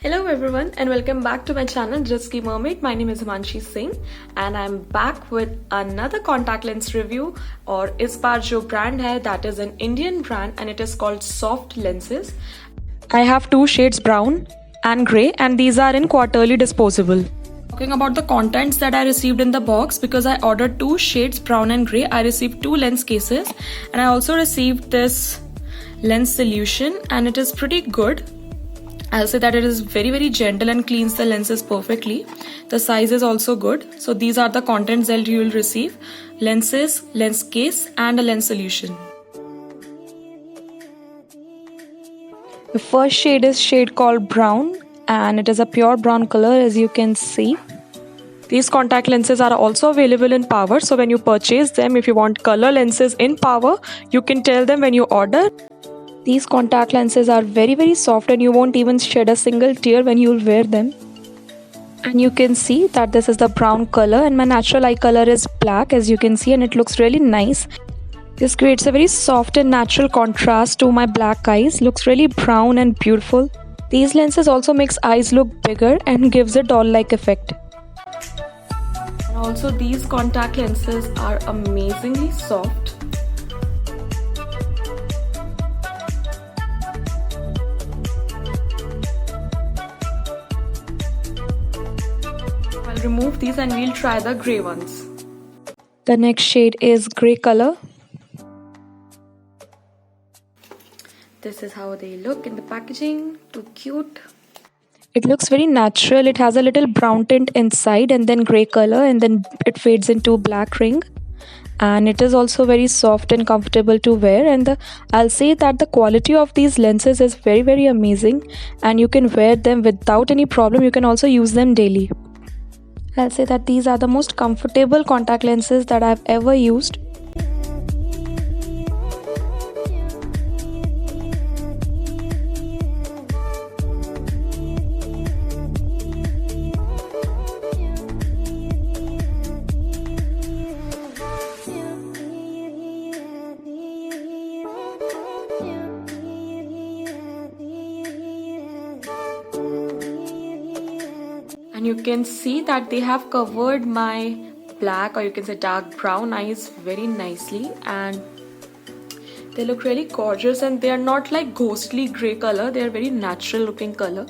Hello everyone and welcome back to my channel Risky Mermaid. My name is Himanshi Singh and I'm back with another contact lens review और इस बार जो brand है that is an Indian brand and it is called Soft Lenses. I have two shades brown and grey and these are in quarterly disposable. Talking about the contents that I received in the box, because I ordered two shades brown and grey, I received two lens cases and I also received this lens solution and it is pretty good. I'll say that it is very gentle and cleans the lenses perfectly. The size is also good. So these are the contents that you will receive: lenses, lens case and a lens solution. The first shade is shade called brown and it is a pure brown color, as you can see. These contact lenses are also available in power, so when you purchase them, if you want color lenses in power, you can tell them when you order. These contact lenses are very soft and you won't even shed a single tear when you'll wear them. And you can see that this is the brown color and my natural eye color is black, as you can see, and it looks really nice. This creates a very soft and natural contrast to my black eyes. Looks really brown and beautiful. These lenses also makes eyes look bigger and gives a doll-like effect. And also these contact lenses are amazingly soft. I'll remove these and we'll try the grey ones. The next shade is grey color. This is how they look in the packaging. Too cute. It looks very natural. It has a little brown tint inside and then grey color, and then it fades into black ring. And it is also very soft and comfortable to wear, and I'll say that the quality of these lenses is very amazing and you can wear them without any problem. You can also use them daily. I'll say that these are the most comfortable contact lenses that I've ever used. And you can see that they have covered my black, or you can say dark brown eyes very nicely, and they look really gorgeous and they are not like ghostly grey color. They are very natural looking color,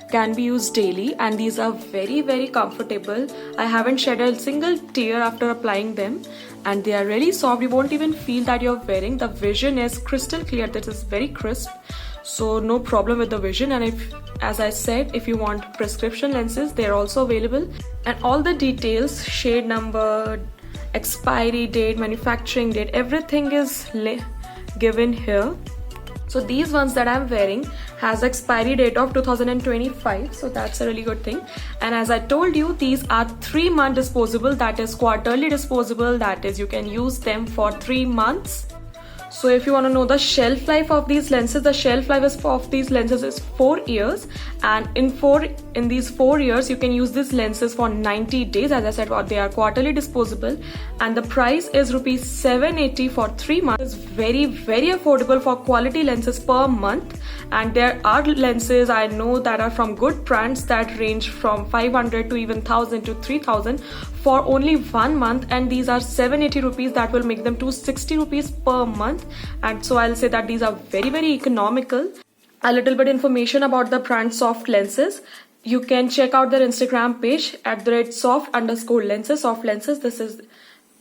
can be used daily, and these are very comfortable. I haven't shed a single tear after applying them and they are really soft. You won't even feel that you're wearing. The vision is crystal clear. That is very crisp, so no problem with the vision. And if, as I said, if you want prescription lenses, they're also available, and all the details, shade number, expiry date, manufacturing date, everything is given here. So these ones that I'm wearing has expiry date of 2025, so that's a really good thing. And as I told you, these are 3-month disposable, that is quarterly disposable, that is you can use them for 3 months. So if you want to know the shelf life of these lenses, the shelf life of these lenses is 4 years, and in these 4 years you can use these lenses for 90 days. As I said, they are quarterly disposable and the price is rupees 780 for 3 months. It's very affordable for quality lenses per month. And there are lenses I know that are from good brands that range from 500 to even 1000 to 3000 for only 1 month, and these are 780 rupees. That will make them 260 rupees per month, and so I'll say that these are very economical. A little bit information about the brand Soft Lenses. You can check out their Instagram page at @soft_lenses, Soft Lenses. This is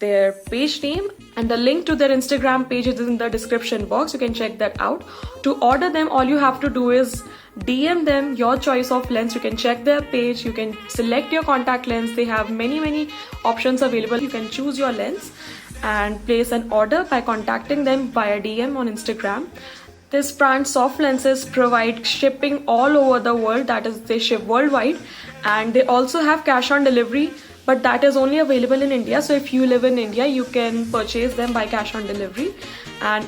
their page name, and the link to their Instagram page is in the description box. You can check that out. To order them, all you have to do is DM them your choice of lens. You can check their page, you can select your contact lens. They have many options available. You can choose your lens and place an order by contacting them via DM on Instagram. This brand Soft Lenses provide shipping all over the world, that is they ship worldwide, and they also have cash on delivery, but that is only available in India. So if you live in India, you can purchase them by cash on delivery, and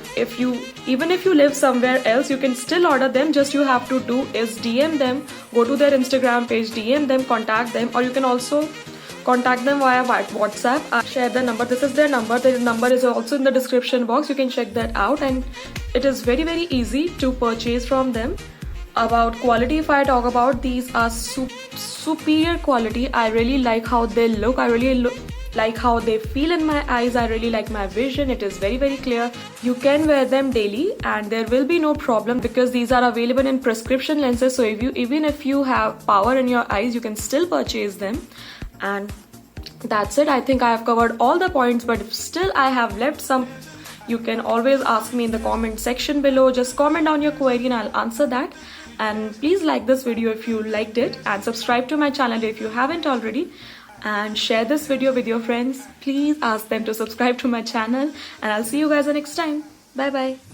even if you live somewhere else, you can still order them. Just you have to do is DM them, go to their Instagram page, DM them, contact them, or you can also contact them via WhatsApp. I share the number. This is their number. The number is also in the description box. You can check that out, and it is very easy to purchase from them. About quality, if I talk about, these are superior quality. I really like how they look. I really like how they feel in my eyes. I really like my vision. It is very, very clear. You can wear them daily and there will be no problem because these are available in prescription lenses. So even if you have power in your eyes, you can still purchase them. And that's it. I think I have covered all the points, but if still I have left some, you can always ask me in the comment section below. Just comment down your query and I'll answer that. And please like this video if you liked it, and subscribe to my channel if you haven't already, and share this video with your friends. Please ask them to subscribe to my channel, and I'll see you guys the next time. Bye bye.